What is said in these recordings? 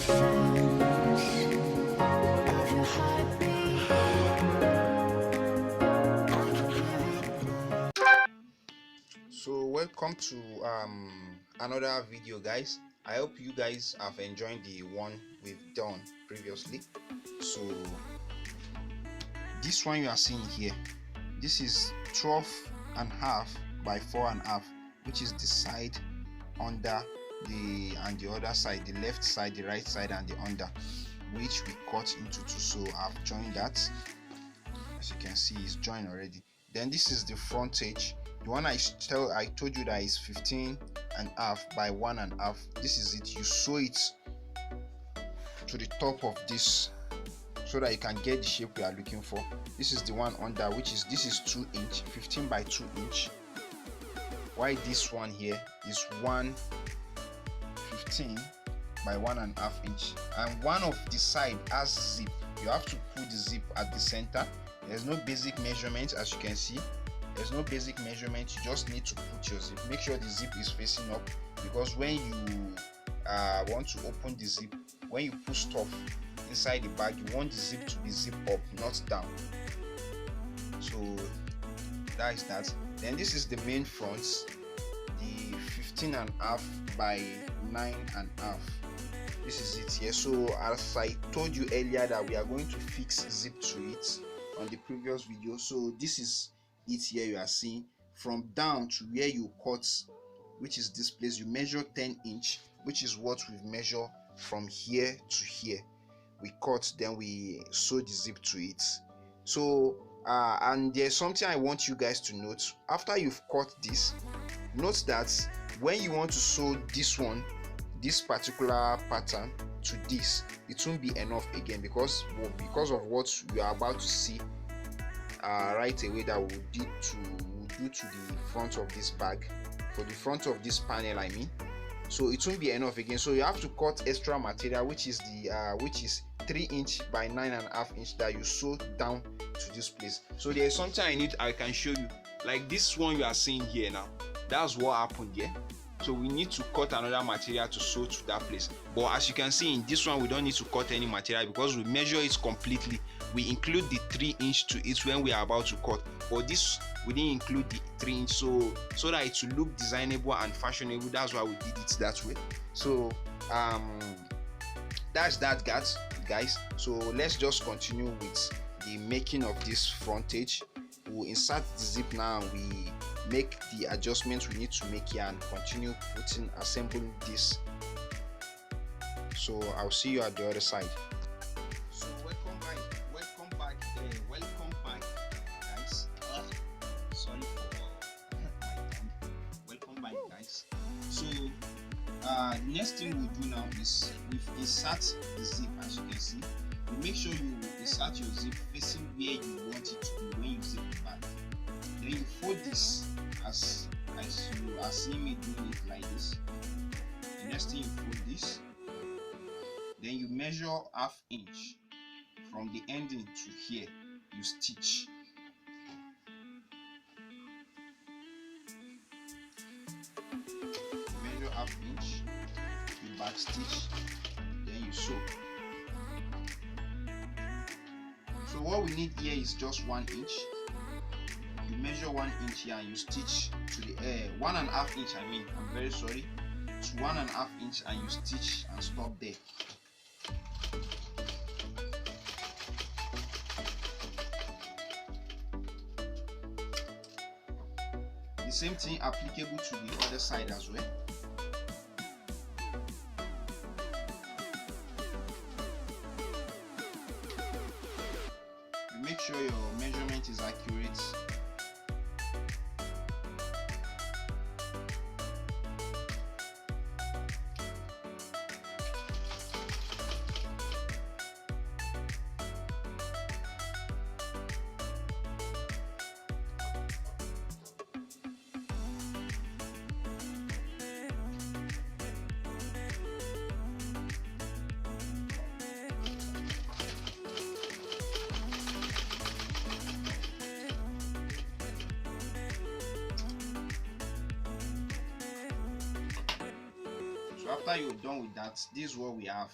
So welcome to another video, guys. I hope you guys have enjoyed the one we've done previously. So this one you are seeing here, this is 12.5 by 4.5, which is the side, under, and the other side, the left side, the right side, and the under, which we cut into two. So I've joined that. As you can see, it's joined already. Then this is the front edge. The one I told you that is 15.5 by 1.5. This is it. You sew it to the top of this so that you can get the shape we are looking for. This is the one under, which is, this is 2 inch, 15 by 2 inch. While this one here is 115 by 1.5 inch, and one of the side has zip. You have to put the zip at the center. There's no basic measurement, as you can see. There's no basic measurement. You just need to put your zip. Make sure the zip is facing up, because when you want to open the zip, when you put stuff inside the bag, you want the zip to be zip up, not down. So that is that. Then this is the main front, the 15.5 by 9.5. This is it here. So as I told you earlier that we are going to fix zip to it on the previous video. So this is it here. You are seeing from down to where you cut, which is this place, you measure 10 inch, which is what we've measured from here to here. We cut, then we sew the zip to it. So and there's something I want you guys to note. After you've cut this, note that when you want to sew this one, this particular pattern to this, it won't be enough again, because of what we are about to see right away that we'll do to the front of this bag, for the front of this panel I mean. So it won't be enough again, so you have to cut extra material, which is the 3 inch by 9.5 inch that you sew down to this place. So there's something I can show you, like this one you are seeing here now. That's what happened here. So we need to cut another material to sew to that place, but as you can see in this one, we don't need to cut any material because we measure it completely. We include the 3 inch to it when we are about to cut, but this we didn't include the 3 inch, so that it will look designable and fashionable. That's why we did it that way. So that's that, guys. So let's just continue with the making of this frontage. We'll insert the zip now, and we make the adjustments we need to make here, and continue assembling this. So I'll see you at the other side. So welcome back guys. Sorry for my tongue. Welcome back, guys. So next thing we'll do now is we insert the zip. As you can see, you make sure you insert your zip facing where you want it to be when you zip the bag. Then you fold this as you are seeing me doing it like this. The next thing, you fold this, then you measure ½ inch from the ending to here. You stitch. You measure ½ inch, you back stitch, then you sew. So what we need here is just 1 inch. You measure 1 inch here and you stitch to the 1.5 inch. I mean, I'm very sorry, to 1.5 inch, and you stitch and stop there. The same thing applicable to the other side as well. You make sure your measurement is accurate. So after you're done with that, this is what we have.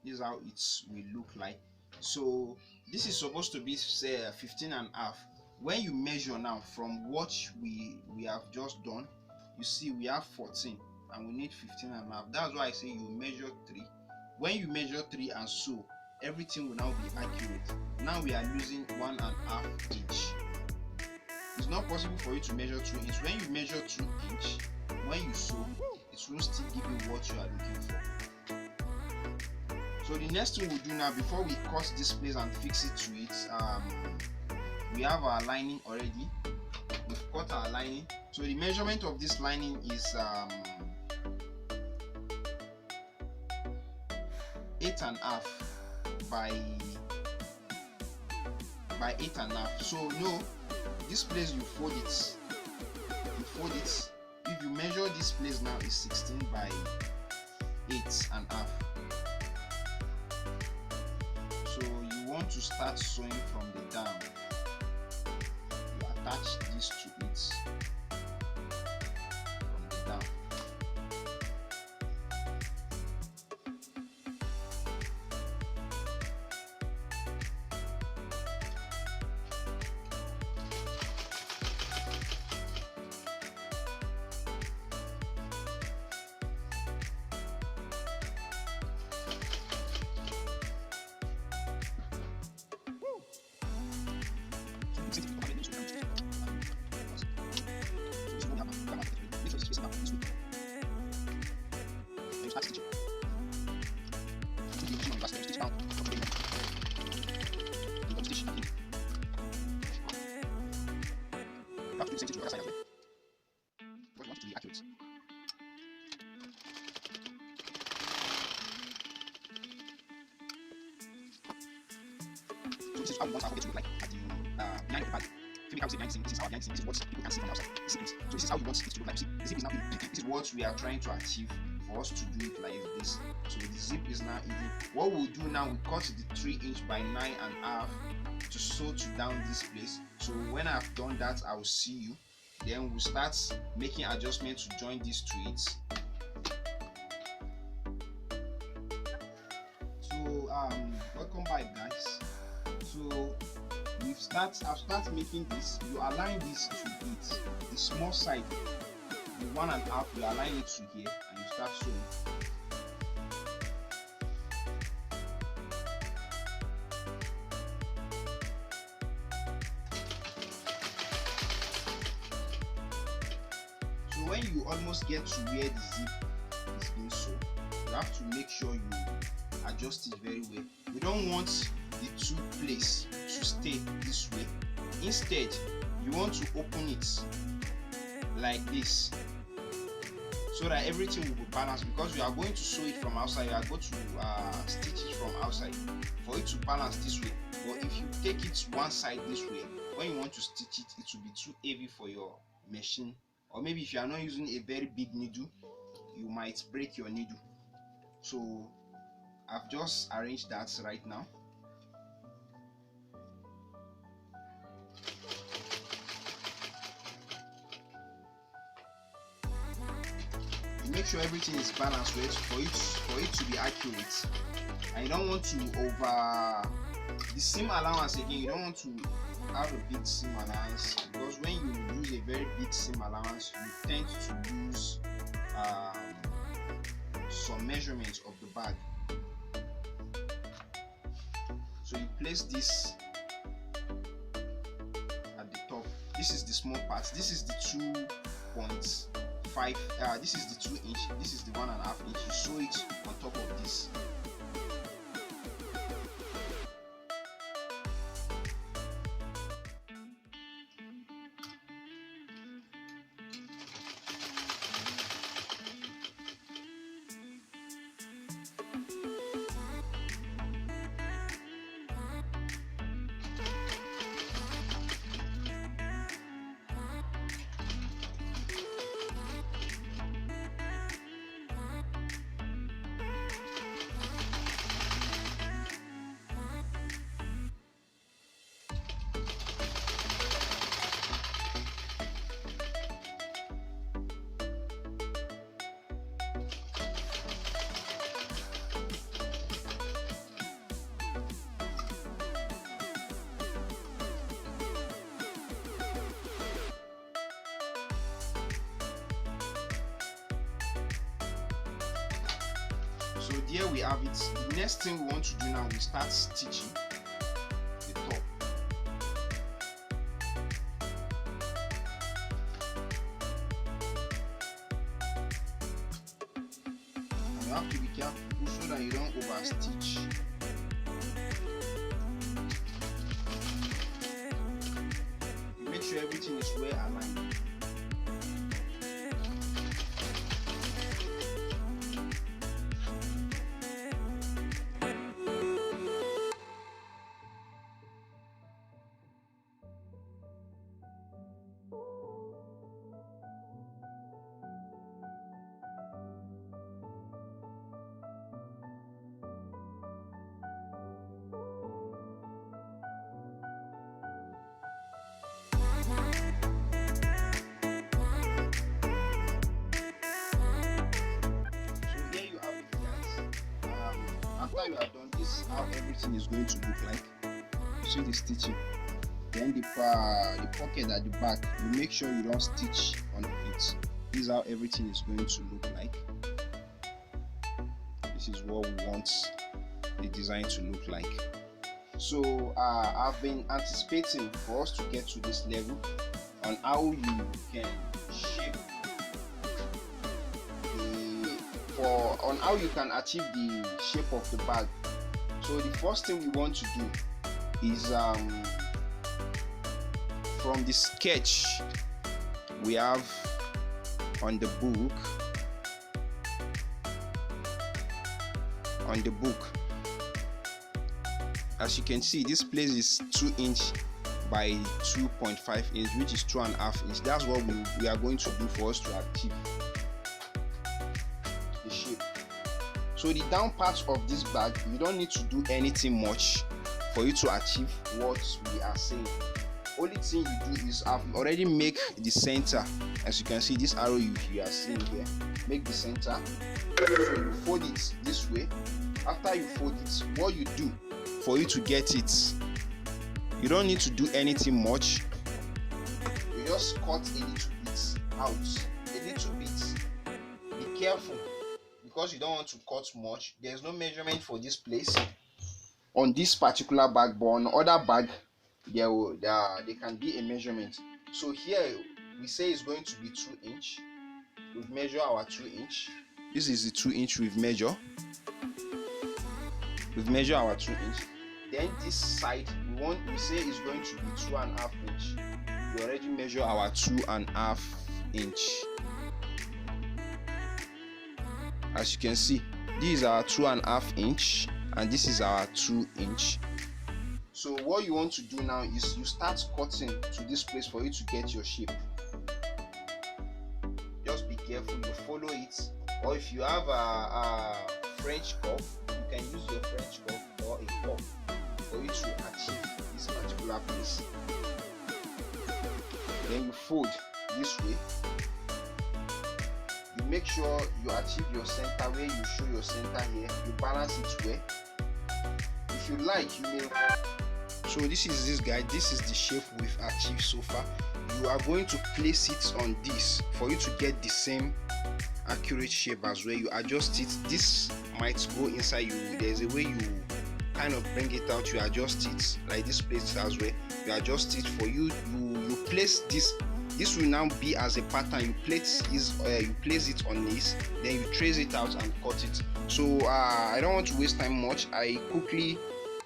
This is how it will look like. So this is supposed to be, say, 15 and a half. When you measure now from what we have just done, you see we have 14 and we need 15 and a half. That's why I say you measure 3. When you measure 3 and so, everything will now be accurate. Now we are losing 1.5 inch. It's not possible for you to measure 2 inch. When you measure 2 inch, when you sew, it will still give you what you are looking for. So the next thing we'll do now, before we cut this place and fix it to it, we have our lining already. We've cut our lining. So the measurement of this lining is 8.5 by 8.5. So no, this place you fold it. If you measure this place now, is 16 by 8.5. So you want to start sewing from the down. You attach this to it from the down. This is how we want our pocket to look like at the behind of the bag. Maybe I would say behind the scene, this is our behind the scene, this is what people can see from the outside. So this is how we want it to look like. See, the zip is now in. This is what we are trying to achieve for us to do it like this. So the zip is now in. What we'll do now, we cut the 3 inch by 9.5 to sew to down this place. So when I've done that, I will see you. Then we'll start making adjustments to join these to it. So welcome back, guys. So I've started making this. You align this to it, the small side, the 1.5, you align it to here and you start sewing. So when you almost get to where the zip is being sewn, you have to make sure you adjust it very well. We don't want the two places to stay this way. Instead, you want to open it like this so that everything will be balanced, because you are going to sew it from outside, you are going to stitch it from outside for it to balance this way. But if you take it one side this way, when you want to stitch it, it will be too heavy for your machine, or maybe if you are not using a very big needle, you might break your needle. So I've just arranged that right now. Make sure everything is balanced for it to be accurate. And you don't want to over the seam allowance again. You don't want to have a big seam allowance, because when you use a very big seam allowance, you tend to lose some measurements of the bag. So you place this at the top. This is the small part. This is the 2.5. This is the 2 inch. This is the 1.5 inch. You sew it on top of this. So there we have it. The next thing we want to do now, we start stitching the top. And you have to be careful so that you don't overstitch. Make sure everything is well aligned. After you are done, this is how everything is going to look like. You see the stitching, then the pocket at the back, you make sure you don't stitch on it. This is how everything is going to look like. This is what we want the design to look like. So I've been anticipating for us to get to this level on how you can shape on how you can achieve the shape of the bag. So the first thing we want to do is from the sketch we have on the book. As you can see, this place is 2 inch by 2.5 inch, which is 2.5 inch. That's what we are going to do for us to achieve the shape. So the down part of this bag, you don't need to do anything much for you to achieve what we are saying. Only thing you do is I've already make the center. As you can see, this arrow you are seeing here, make the center. So you fold it this way. After you fold it, what you do for you to get it, you don't need to do anything much. You just cut a little bit out, a little bit. Be careful, because you don't want to cut much. There's no measurement for this place on this particular bag, but on other bag there can be a measurement. So here we say it's going to be 2 inch. We've measured our 2 inch. This is the 2 inch we've measured. We've measured our 2 inch. Then this side we say is going to be 2.5 inch. We already measure our 2.5 inch. As you can see, this is our 2.5 inch and this is our 2 inch. So what you want to do now is you start cutting to this place for you to get your shape. Just be careful, you follow it, or if you have a French curve, you can use your French curve or a curve for you to achieve this particular place. Then you fold this way. You make sure you achieve your center where you show your center here. You balance it well. If you like, you may. So this is this guy. This is the shape we've achieved so far. You are going to place it on this for you to get the same accurate shape as well. You adjust it. This might go inside you. There's a way you kind of bring it out. You adjust it like this place as well. You adjust it for you. You place this. This will now be as a pattern. You place it on this, then you trace it out and cut it. So I don't want to waste time much. I quickly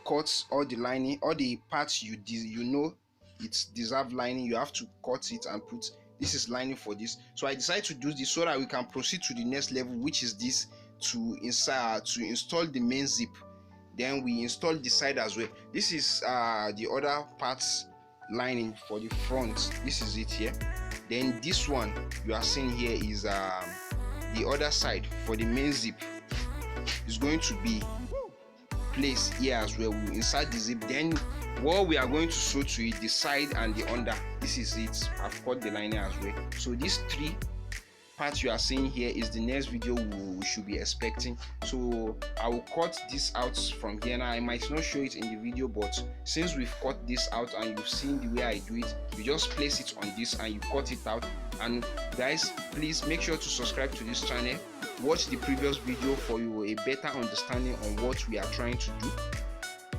cut all the lining, all the parts you know it deserve lining. You have to cut it and put this is lining for this. So I decided to do this so that we can proceed to the next level, which is this, to install the main zip. Then we install the side as well. This is the other parts lining for the front. This is it here. Then this one you are seeing here is the other side for the main zip. Is going to be placed here as well. We insert the zip. Then what we are going to sew to it, the side and the under. This is it. I've cut the lining as well. So these three parts you are seeing here is the next video we should be expecting. So I will cut this out from here. Now I might not show it in the video, but since we've cut this out and you've seen the way I do it, you just place it on this and you cut it out. And guys, please make sure to subscribe to this channel watch the previous video for you a better understanding on what we are trying to do,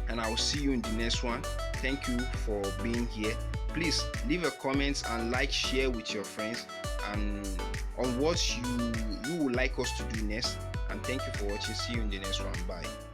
and I will see you in the next one. Thank you for being here. Please leave a comment and like, share with your friends and on what you would like us to do next. And thank you for watching. See you in the next one. Bye.